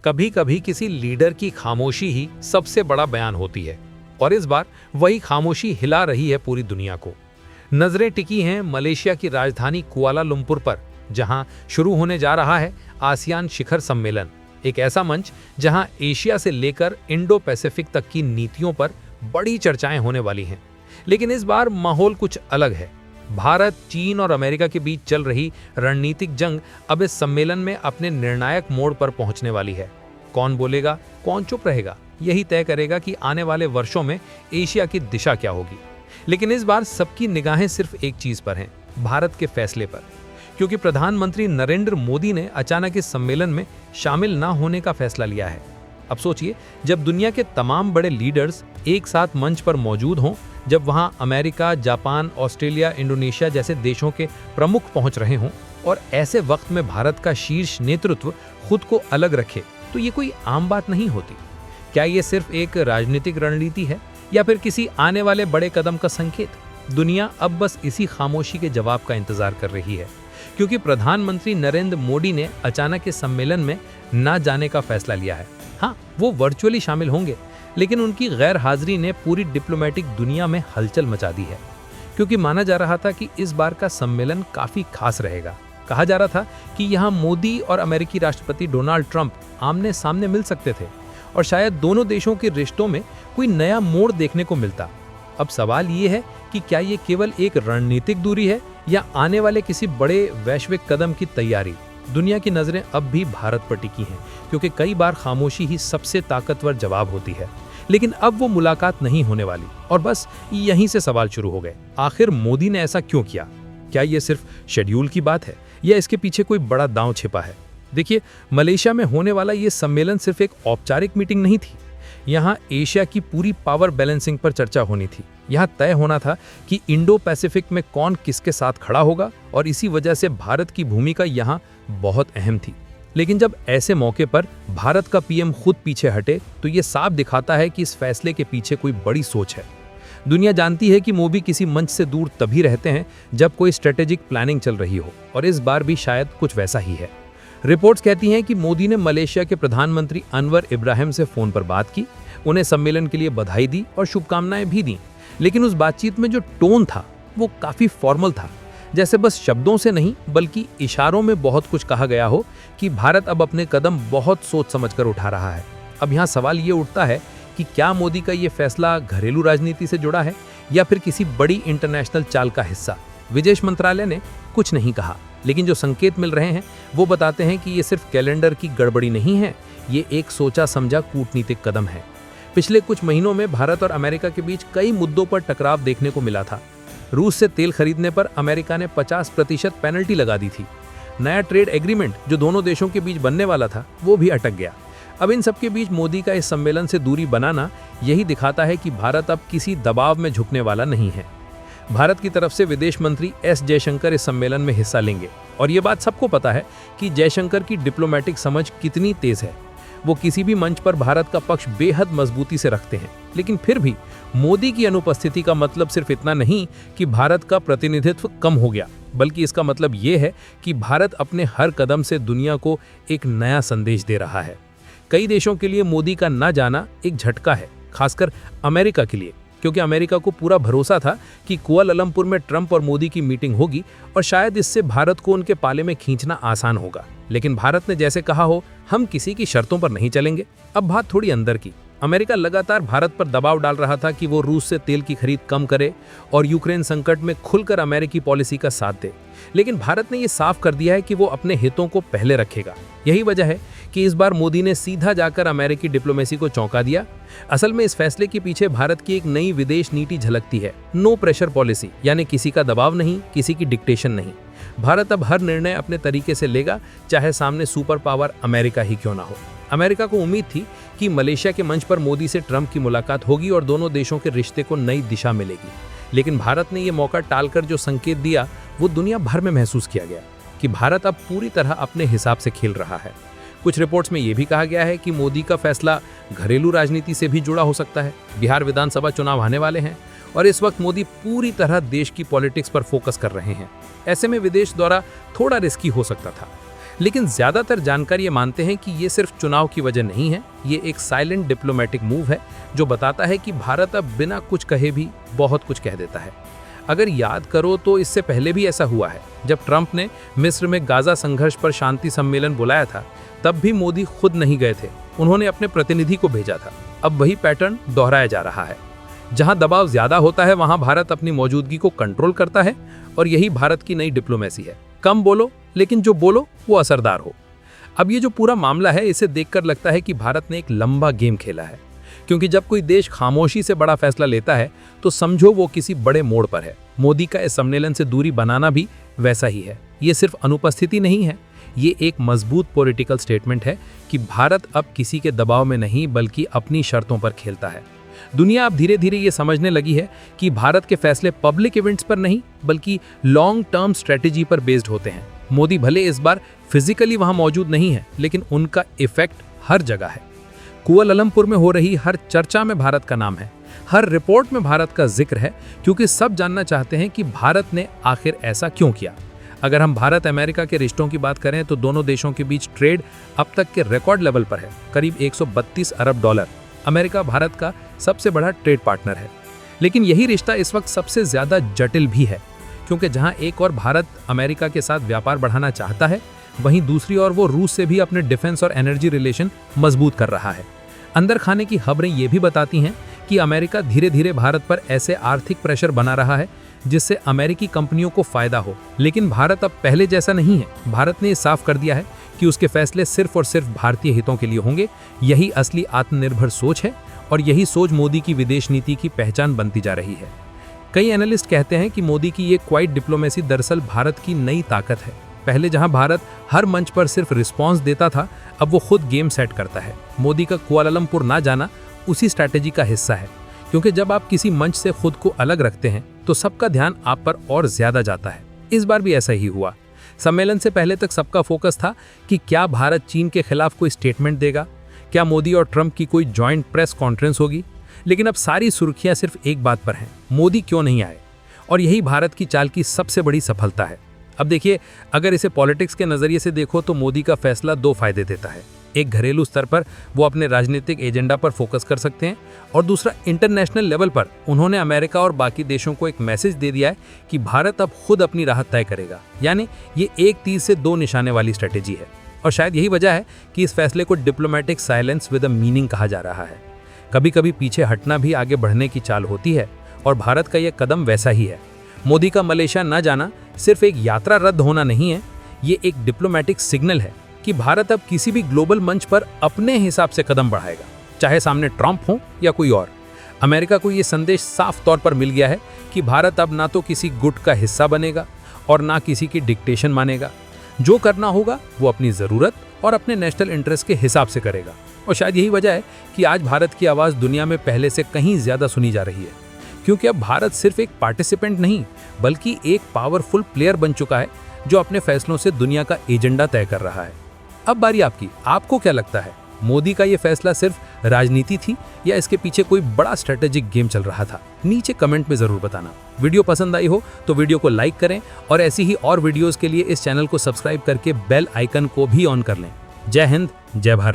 कभी कभी किसी लीडर की खामोशी ही सबसे बड़ा बयान होती है, और इस बार वही खामोशी हिला रही है पूरी दुनिया को। नजरें टिकी हैं मलेशिया की राजधानी कुआलालंपुर पर, जहां शुरू होने जा रहा है आसियान शिखर सम्मेलन, एक ऐसा मंच जहां एशिया से लेकर इंडो पैसिफिक तक की नीतियों पर बड़ी चर्चाएं होने वाली हैं। लेकिन इस बार माहौल कुछ अलग है। भारत, चीन और अमेरिका के बीच चल रही रणनीतिक जंग अब इस सम्मेलन में अपने निर्णायक मोड़ पर पहुंचने वाली है। कौन बोलेगा, कौन चुप रहेगा, यही तय करेगा कि आने वाले वर्षों में एशिया की दिशा क्या होगी। लेकिन इस बार सबकी निगाहें सिर्फ एक चीज पर हैं, भारत के फैसले पर, क्योंकि प्रधानमंत्री नरेंद्र मोदी ने अचानक इस सम्मेलन में शामिल न होने का फैसला लिया है। अब सोचिए, जब दुनिया के तमाम बड़े लीडर्स एक साथ मंच पर मौजूद हों, जब वहां अमेरिका, जापान, ऑस्ट्रेलिया, इंडोनेशिया जैसे देशों के प्रमुख पहुंच रहे हों, और ऐसे वक्त में भारत का शीर्ष नेतृत्व खुद को अलग रखे, तो ये कोई आम बात नहीं होती। क्या ये सिर्फ एक राजनीतिक रणनीति है, या फिर किसी आने वाले बड़े कदम का संकेत? दुनिया अब बस इसी खामोशी के जवाब का इंतजार कर रही है, क्योंकि प्रधानमंत्री नरेंद्र मोदी ने अचानक इस सम्मेलन में न जाने का फैसला लिया है। हाँ, वो वर्चुअली शामिल होंगे, लेकिन उनकी गैर हाजिरी ने पूरी डिप्लोमेटिक दुनिया में हलचल मचा दी है, क्योंकि माना जा रहा था कि इस बार का सम्मेलन काफी खास रहेगा। कहा जा रहा था कि यहाँ मोदी और अमेरिकी राष्ट्रपति डोनाल्ड ट्रंप आमने सामने मिल सकते थे, और शायद दोनों देशों के रिश्तों में कोई नया मोड़ देखने को मिलता। अब सवाल ये है कि क्या ये केवल एक रणनीतिक दूरी है, या आने वाले किसी बड़े वैश्विक कदम की तैयारी? दुनिया की नजरें अब भी भारत पर टिकी हैं, क्योंकि कई बार खामोशी ही सबसे ताकतवर जवाब होती है। लेकिन अब वो मुलाकात नहीं होने वाली, और बस यहीं से सवाल शुरू हो गए। आखिर मोदी ने ऐसा क्यों किया? क्या ये सिर्फ शेड्यूल की बात है, या इसके पीछे कोई बड़ा दांव छिपा है? देखिए, मलेशिया में होने वाला ये सम्मेलन सिर्फ एक औपचारिक मीटिंग नहीं थी। यहाँ एशिया की पूरी पावर बैलेंसिंग पर चर्चा होनी थी। यहाँ तय होना था कि इंडो पैसिफिक में कौन किसके साथ खड़ा होगा, और इसी वजह से भारत की भूमिका यहाँ बहुत अहम थी। लेकिन जब ऐसे मौके पर भारत का पीएम खुद पीछे हटे, तो ये साफ दिखाता है कि इस फैसले के पीछे कोई बड़ी सोच है। दुनिया जानती है कि मोदी किसी मंच से दूर तभी रहते हैं जब कोई स्ट्रेटेजिक प्लानिंग चल रही हो, और इस बार भी शायद कुछ वैसा ही है। रिपोर्ट्स कहती हैं कि मोदी ने मलेशिया के प्रधानमंत्री अनवर इब्राहिम से फोन पर बात की, उन्हें सम्मेलन के लिए बधाई दी और शुभकामनाएं भी दी। लेकिन उस बातचीत में जो टोन था वो काफी फॉर्मल था, जैसे बस शब्दों से नहीं बल्कि इशारों में बहुत कुछ कहा गया हो कि भारत अब अपने कदम बहुत सोच समझकर उठा रहा है। अब यहाँ सवाल ये उठता है कि क्या मोदी का ये फैसला घरेलू राजनीति से जुड़ा है, या फिर किसी बड़ी इंटरनेशनल चाल का हिस्सा? विदेश मंत्रालय ने कुछ नहीं कहा, लेकिन जो संकेत मिल रहे हैं वो बताते हैं कि ये सिर्फ कैलेंडर की गड़बड़ी नहीं है, ये एक सोचा समझा कूटनीतिक कदम है। पिछले कुछ महीनों में भारत और अमेरिका के बीच कई मुद्दों पर टकराव देखने को मिला था। रूस से तेल खरीदने पर अमेरिका ने 50% पेनल्टी लगा दी थी। नया ट्रेड एग्रीमेंट जो दोनों देशों के बीच बनने वाला था वो भी अटक गया। अब इन सबके बीच मोदी का इस सम्मेलन से दूरी बनाना यही दिखाता है कि भारत अब किसी दबाव में झुकने वाला नहीं है। भारत की तरफ से विदेश मंत्री एस जयशंकर इस सम्मेलन में हिस्सा लेंगे, और ये बात सबको पता है कि जयशंकर की डिप्लोमेटिक समझ कितनी तेज है। वो किसी भी मंच पर भारत का पक्ष बेहद मजबूती से रखते हैं। लेकिन फिर भी मोदी की अनुपस्थिति का मतलब सिर्फ इतना नहीं कि भारत का प्रतिनिधित्व कम हो गया, बल्कि इसका मतलब ये है कि भारत अपने हर कदम से दुनिया को एक नया संदेश दे रहा है। कई देशों के लिए मोदी का न जाना एक झटका है, खासकर अमेरिका के लिए, क्योंकि अमेरिका को पूरा भरोसा था कि कुआलालंपुर में ट्रंप और मोदी की मीटिंग होगी, और शायद इससे भारत को उनके पाले में खींचना आसान होगा। लेकिन भारत ने जैसे कहा हो, हम किसी की शर्तों पर नहीं चलेंगे। अब बात थोड़ी अंदर की। अमेरिका लगातार भारत पर दबाव डाल रहा था कि वो रूस से तेल की खरीद कम करे और यूक्रेन संकट में खुलकर अमेरिकी पॉलिसी का साथ दे। लेकिन भारत ने ये साफ कर दिया है कि वो अपने हितों को पहले रखेगा। यही वजह है कि इस बार मोदी ने सीधा जाकर अमेरिकी डिप्लोमेसी को चौंका दिया। असल में इस फैसले के पीछे भारत की एक नई विदेश नीति झलकती है, नो प्रेशर पॉलिसी, यानी किसी का दबाव नहीं, किसी की डिक्टेशन नहीं। भारत अब हर निर्णय अपने तरीके से लेगा, चाहे सामने सुपर पावर अमेरिका ही क्यों ना हो। अमेरिका को उम्मीद थी कि मलेशिया के मंच पर मोदी से ट्रंप की मुलाकात होगी और दोनों देशों के रिश्ते को नई दिशा मिलेगी। लेकिन भारत ने यह मौका टालकर जो संकेत दिया वो दुनिया भर में महसूस किया गया कि भारत अब पूरी तरह अपने हिसाब से खेल रहा है। कुछ रिपोर्ट्स में यह भी कहा गया है कि मोदी का फैसला घरेलू राजनीति से भी जुड़ा हो सकता है। बिहार विधानसभा चुनाव आने वाले हैं और इस वक्त मोदी पूरी तरह देश की पॉलिटिक्स पर फोकस कर रहे हैं। ऐसे में विदेश दौरा थोड़ा रिस्की हो सकता था, लेकिन ज्यादातर जानकार ये मानते हैं कि ये सिर्फ चुनाव की वजह नहीं है, ये एक साइलेंट डिप्लोमेटिक मूव है जो बताता है कि भारत अब बिना कुछ कहे भी बहुत कुछ कह देता है। अगर याद करो तो इससे पहले भी ऐसा हुआ है। जब ट्रंप ने मिस्र में गाजा संघर्ष पर शांति सम्मेलन बुलाया था, तब भी मोदी खुद नहीं गए थे, उन्होंने अपने प्रतिनिधि को भेजा था। अब वही पैटर्न दोहराया जा रहा है। जहां दबाव ज्यादा होता है वहां भारत अपनी मौजूदगी को कंट्रोल करता है, और यही भारत की नई डिप्लोमेसी है। कम बोलो, लेकिन जो बोलो वो असरदार हो। अब ये जो पूरा मामला है, इसे देखकर लगता है कि भारत ने एक लंबा गेम खेला है, क्योंकि जब कोई देश खामोशी से बड़ा फैसला लेता है तो समझो वो किसी बड़े मोड़ पर है। मोदी का इस सम्मेलन से दूरी बनाना भी वैसा ही है। ये सिर्फ अनुपस्थिति नहीं है, ये एक मजबूत पॉलिटिकल स्टेटमेंट है कि भारत अब किसी के दबाव में नहीं बल्कि अपनी शर्तों पर खेलता है। दुनिया अब धीरे धीरे ये समझने लगी है कि भारत के फैसले पब्लिक इवेंट्स पर नहीं बल्कि लॉन्ग टर्म स्ट्रेटेजी पर बेस्ड होते हैं। मोदी भले इस बार फिजिकली वहां मौजूद नहीं है, लेकिन उनका इफेक्ट हर जगह है। कुआलालंपुर में हो रही हर चर्चा में भारत का नाम है, हर रिपोर्ट में भारत का जिक्र है, क्योंकि सब जानना चाहते हैं कि भारत ने आखिर ऐसा क्यों किया। अगर हम भारत अमेरिका के रिश्तों की बात करें तो दोनों देशों के बीच ट्रेड अब तक के रिकॉर्ड लेवल पर है, करीब 132 अरब डॉलर। अमेरिका भारत का सबसे बड़ा ट्रेड पार्टनर है, लेकिन यही रिश्ता इस वक्त सबसे ज्यादा जटिल भी है, क्योंकि जहां एक और भारत अमेरिका के साथ व्यापार बढ़ाना चाहता है, वहीं दूसरी ओर वो रूस से भी अपने डिफेंस और एनर्जी रिलेशन मजबूत कर रहा है। अंदर खाने की खबरें ये भी बताती हैं कि अमेरिका धीरे धीरे भारत पर ऐसे आर्थिक प्रेशर बना रहा है जिससे अमेरिकी कंपनियों को फायदा हो। लेकिन भारत अब पहले जैसा नहीं है। भारत ने साफ कर दिया है कि उसके फैसले सिर्फ और सिर्फ भारतीय हितों के लिए होंगे। यही असली आत्मनिर्भर सोच है, और यही सोच मोदी की विदेश नीति की पहचान बनती जा रही है। कई एनालिस्ट कहते हैं कि मोदी की ये क्वाइट डिप्लोमेसी दरअसल भारत की नई ताकत है। पहले जहां भारत हर मंच पर सिर्फ रिस्पॉन्स देता था, अब वो खुद गेम सेट करता है। मोदी का कुआलालंपुर ना जाना उसी स्ट्रैटेजी का हिस्सा है, क्योंकि जब आप किसी मंच से खुद को अलग रखते हैं तो सबका ध्यान आप पर और ज्यादा जाता है। इस बार भी ऐसा ही हुआ। सम्मेलन से पहले तक सबका फोकस था कि क्या भारत चीन के खिलाफ कोई स्टेटमेंट देगा, क्या मोदी और ट्रंप की कोई जॉइंट प्रेस कॉन्फ्रेंस होगी। लेकिन अब सारी सुर्खियां सिर्फ एक बात पर हैं, मोदी क्यों नहीं आए। और यही भारत की चाल की सबसे बड़ी सफलता है। अब देखिए, अगर इसे पॉलिटिक्स के नजरिए से देखो तो मोदी का फैसला दो फायदे देता है। एक, घरेलू स्तर पर वो अपने राजनीतिक एजेंडा पर फोकस कर सकते हैं, और दूसरा, इंटरनेशनल लेवल पर उन्होंने अमेरिका और बाकी देशों को एक मैसेज दे दिया है कि भारत अब खुद अपनी राह तय करेगा। यानी ये एक तीर से दो निशाने वाली स्ट्रेटेजी है, और शायद यही वजह है कि इस फैसले को diplomatic silence with a meaning कहा जा रहा है। कभी कभी पीछे हटना भी आगे बढ़ने की चाल होती है, और भारत का यह कदम वैसा ही है। मोदी का मलेशिया न जाना सिर्फ एक यात्रा रद्द होना नहीं है, ये एक डिप्लोमेटिक सिग्नल है कि भारत अब किसी भी ग्लोबल मंच पर अपने हिसाब से कदम बढ़ाएगा, चाहे सामने ट्रंप हो या कोई और। अमेरिका को ये संदेश साफ तौर पर मिल गया है कि भारत अब ना तो किसी गुट का हिस्सा बनेगा और ना किसी की डिक्टेशन मानेगा। जो करना होगा वो अपनी ज़रूरत और अपने नेशनल इंटरेस्ट के हिसाब से करेगा। और शायद यही वजह है कि आज भारत की आवाज़ दुनिया में पहले से कहीं ज़्यादा सुनी जा रही है, क्योंकि अब भारत सिर्फ एक पार्टिसिपेंट नहीं बल्कि एक पावरफुल प्लेयर बन चुका है जो अपने फैसलों से दुनिया का एजेंडा तय कर रहा है। अब बारी आपकी, आपको क्या लगता है, मोदी का ये फैसला सिर्फ राजनीति थी या इसके पीछे कोई बड़ा स्ट्रेटेजिक गेम चल रहा था? नीचे कमेंट में जरूर बताना। वीडियो पसंद आई हो तो वीडियो को लाइक करें, और ऐसी ही और वीडियोस के लिए इस चैनल को सब्सक्राइब करके बेल आइकन को भी ऑन कर लें। जय हिंद, जय भारत।